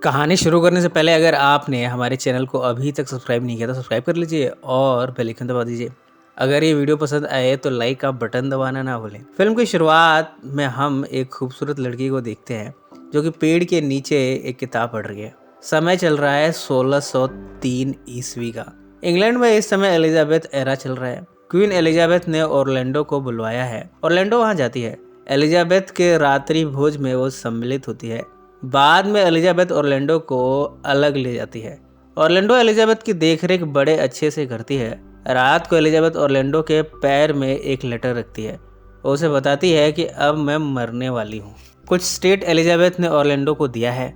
कहानी शुरू करने से पहले अगर आपने हमारे चैनल को अभी तक सब्सक्राइब नहीं किया तो सब्सक्राइब कर लीजिए और बेल आइकन दबा दीजिए। अगर ये वीडियो पसंद आए तो लाइक का बटन दबाना ना भूलें। फिल्म की शुरुआत में हम एक खूबसूरत लड़की को देखते हैं जो कि पेड़ के नीचे एक किताब पढ़ रही है। समय चल रहा है 1603 ईस्वी का। इंग्लैंड में इस समय एलिजाबेथ एरा चल रहा है। क्वीन एलिजाबेथ ने ऑरलैंडो को बुलवाया है। ऑरलैंडो वहाँ जाती है। एलिजाबेथ के रात्रि भोज में वो सम्मिलित होती है। बाद में एलिजाबेथ ऑरलैंडो को अलग ले जाती है। ऑरलैंडो एलिजाबेथ की देखरेख बड़े अच्छे से करती है। रात को एलिजाबेथ ऑरलैंडो के पैर में एक लेटर रखती है। वो उसे बताती है कि अब मैं मरने वाली हूँ। कुछ स्टेट एलिजाबेथ ने ऑरलैंडो को दिया है।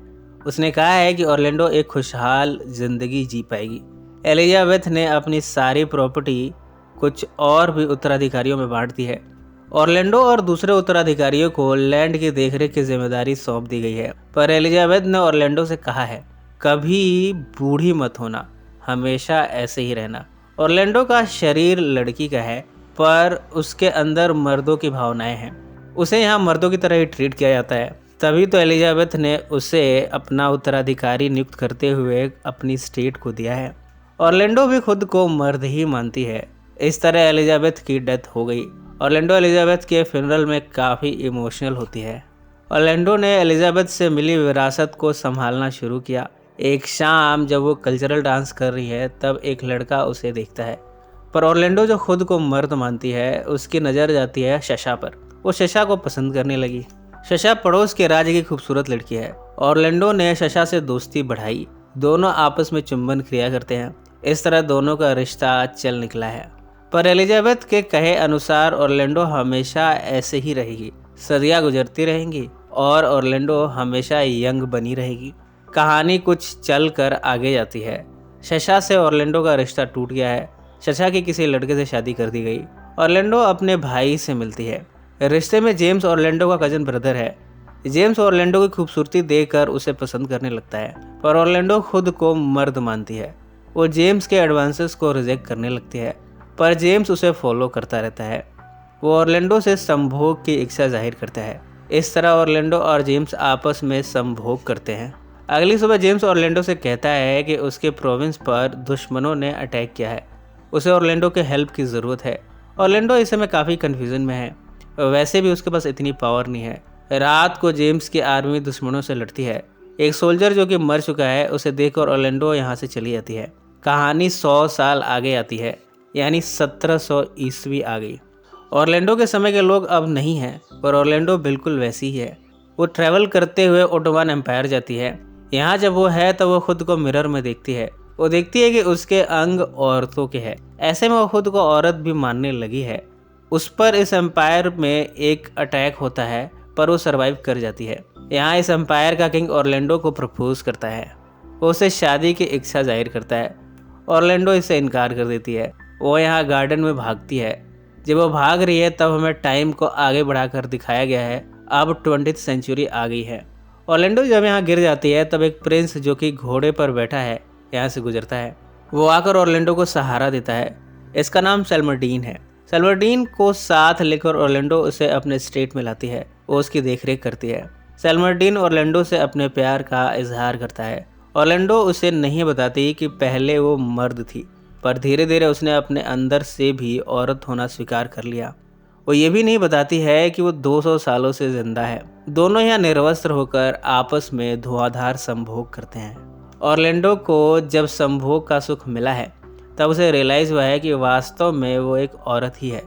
उसने कहा है कि ऑरलैंडो एक खुशहाल जिंदगी जी पाएगी। एलिजाबेथ ने अपनी सारी प्रॉपर्टी कुछ और भी उत्तराधिकारियों में बांट दी है। ऑरलैंडो और दूसरे उत्तराधिकारियों को लैंड की देखरेख की जिम्मेदारी सौंप दी गई है। पर एलिजाबेथ ने ऑरलैंडो से कहा है, कभी बूढ़ी मत होना, हमेशा ऐसे ही रहना। ऑरलैंडो का शरीर लड़की का है पर उसके अंदर मर्दों की भावनाएं हैं। उसे यहाँ मर्दों की तरह ही ट्रीट किया जाता है। तभी तो एलिजाबेथ ने उसे अपना उत्तराधिकारी नियुक्त करते हुए अपनी स्टेट को दिया है। ऑरलैंडो भी खुद को मर्द ही मानती है। इस तरह एलिजाबेथ की डेथ हो गई। ऑरलैंडो एलिजाबेथ के फ्यूनरल में काफ़ी इमोशनल होती है। ऑरलैंडो ने एलिजाबेथ से मिली विरासत को संभालना शुरू किया। एक शाम जब वो कल्चरल डांस कर रही है तब एक लड़का उसे देखता है। पर ऑरलैंडो जो खुद को मर्द मानती है उसकी नज़र जाती है शशा पर। वो शशा को पसंद करने लगी। शशा पड़ोस के राज्य की खूबसूरत लड़की है। ऑरलैंडो ने शशा से दोस्ती बढ़ाई। दोनों आपस में चुंबन क्रिया करते हैं। इस तरह दोनों का रिश्ता चल निकला है। पर एलिजाबेथ के कहे अनुसार ऑरलैंडो हमेशा ऐसे ही रहेगी। सदियां गुजरती रहेंगी और ऑरलैंडो हमेशा यंग बनी रहेगी। कहानी कुछ चल कर आगे जाती है। शशा से ऑरलैंडो का रिश्ता टूट गया है। शशा की किसी लड़के से शादी कर दी गई। ऑरलैंडो अपने भाई से मिलती है। रिश्ते में जेम्स ऑरलैंडो का कजन ब्रदर है। जेम्स ऑरलैंडो की खूबसूरती देखकर उसे पसंद करने लगता है। पर ऑरलैंडो खुद को मर्द मानती है। वो जेम्स के एडवांसेस को रिजेक्ट करने लगती है। पर जेम्स उसे फॉलो करता रहता है। वो ऑरलैंडो से संभोग की इच्छा जाहिर करता है। इस तरह ऑरलैंडो और जेम्स आपस में संभोग करते हैं। अगली सुबह जेम्स ऑरलैंडो से कहता है कि उसके प्रोविंस पर दुश्मनों ने अटैक किया है। उसे ऑरलैंडो के हेल्प की ज़रूरत है। ऑरलैंडो इस समय काफ़ी कन्फ्यूज़न में है। वैसे भी उसके पास इतनी पावर नहीं है। रात को जेम्स की आर्मी दुश्मनों से लड़ती है। एक सोल्जर जो कि मर चुका है उसे देखकर ऑरलैंडो यहाँ से चली जाती है। कहानी 100 साल आगे आती है, यानी 1700 ईस्वी आ गई। ऑरलैंडो के समय के लोग अब नहीं हैं, पर ऑरलैंडो बिल्कुल वैसी ही है। वो ट्रैवल करते हुए ओटोमान एम्पायर जाती है। यहाँ जब वो है तब वो खुद को मिरर में देखती है। वो देखती है कि उसके अंग औरतों के हैं। ऐसे में वो खुद को औरत भी मानने लगी है। उस पर इस एम्पायर में एक अटैक होता है पर वो सरवाइव कर जाती है। यहाँ इस एम्पायर का किंग ऑरलैंडो को प्रपोज करता है। वो उसे शादी की इच्छा जाहिर करता है। ऑरलैंडो इससे इनकार कर देती है। वो यहाँ गार्डन में भागती है। जब वो भाग रही है तब हमें टाइम को आगे बढ़ाकर दिखाया गया है। अब 20th सेंचुरी आ गई है। ऑरलैंडो जब यहाँ गिर जाती है तब एक प्रिंस जो कि घोड़े पर बैठा है यहाँ से गुजरता है। वो आकर ऑरलैंडो को सहारा देता है। इसका नाम सेल्मरडीन है। सेल्मरडीन को साथ लेकर ऑरलैंडो उसे अपने स्टेट में लाती है। वो उसकी देखरेख करती है। सेल्मरडीन ऑरलैंडो से अपने प्यार का इजहार करता है। ऑरलैंडो उसे नहीं बताती कि पहले वो मर्द थी, पर धीरे धीरे उसने अपने अंदर से भी औरत होना स्वीकार कर लिया। वो ये भी नहीं बताती है कि वो 200 सालों से जिंदा है। दोनों यहाँ निर्वस्त्र होकर आपस में धुआंधार संभोग करते हैं। ऑरलैंडो को जब संभोग का सुख मिला है तब उसे रियलाइज़ हुआ है कि वास्तव में वो एक औरत ही है।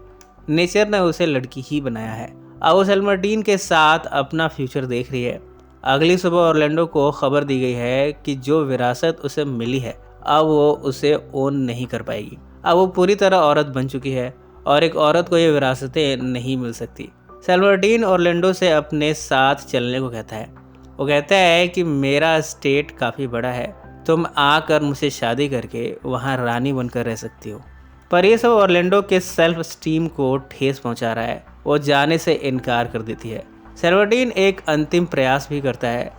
नेचर ने उसे लड़की ही बनाया है। अब वो सेल्मरडीन के साथ अपना फ्यूचर देख रही है। अगली सुबह ऑरलैंडो को खबर दी गई है कि जो विरासत उसे मिली है अब वो उसे ओन नहीं कर पाएगी। अब वो पूरी तरह औरत बन चुकी है और एक औरत को ये विरासतें नहीं मिल सकती। सेल्मरडीन ऑरलैंडो से अपने साथ चलने को कहता है। वो कहता है कि मेरा स्टेट काफ़ी बड़ा है, तुम आकर मुझसे शादी करके वहाँ रानी बनकर रह सकती हो। पर ये सब ऑरलैंडो के सेल्फ स्टीम को ठेस पहुँचा रहा है। वो जाने से इनकार कर देती है। सेल्मरडीन एक अंतिम प्रयास भी करता है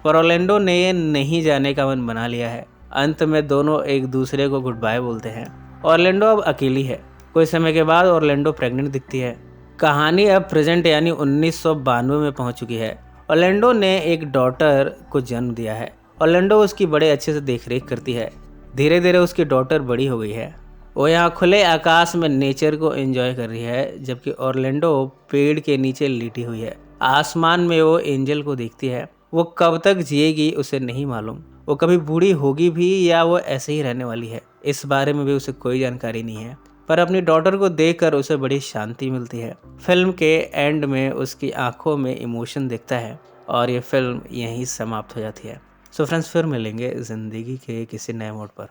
पर ऑरलैंडो ने ये नहीं जाने का मन बना लिया है। अंत में दोनों एक दूसरे को गुड बाय बोलते हैं। ऑरलैंडो अब अकेली है। कुछ समय के बाद ऑरलैंडो प्रेग्नेंट दिखती है। कहानी अब प्रेजेंट यानी 1992 में पहुंच चुकी है। ऑरलैंडो ने एक डॉटर को जन्म दिया है। ऑर्लैंडो उसकी बड़े अच्छे से देखरेख करती है। धीरे धीरे उसकी डॉटर बड़ी हो गई है। वो यहाँ खुले आकाश में नेचर को एंजॉय कर रही है, जबकि ऑर्लैंडो पेड़ के नीचे लेटी हुई है। आसमान में वो एंजल को देखती है। वो कब तक जिएगी उसे नहीं मालूम। वो कभी बूढ़ी होगी भी या वो ऐसे ही रहने वाली है, इस बारे में भी उसे कोई जानकारी नहीं है। पर अपनी डॉटर को देखकर उसे बड़ी शांति मिलती है। फिल्म के एंड में उसकी आंखों में इमोशन दिखता है और ये फिल्म यहीं समाप्त हो जाती है। सो फ्रेंड्स, फिर मिलेंगे ज़िंदगी के किसी नए मोड़ पर।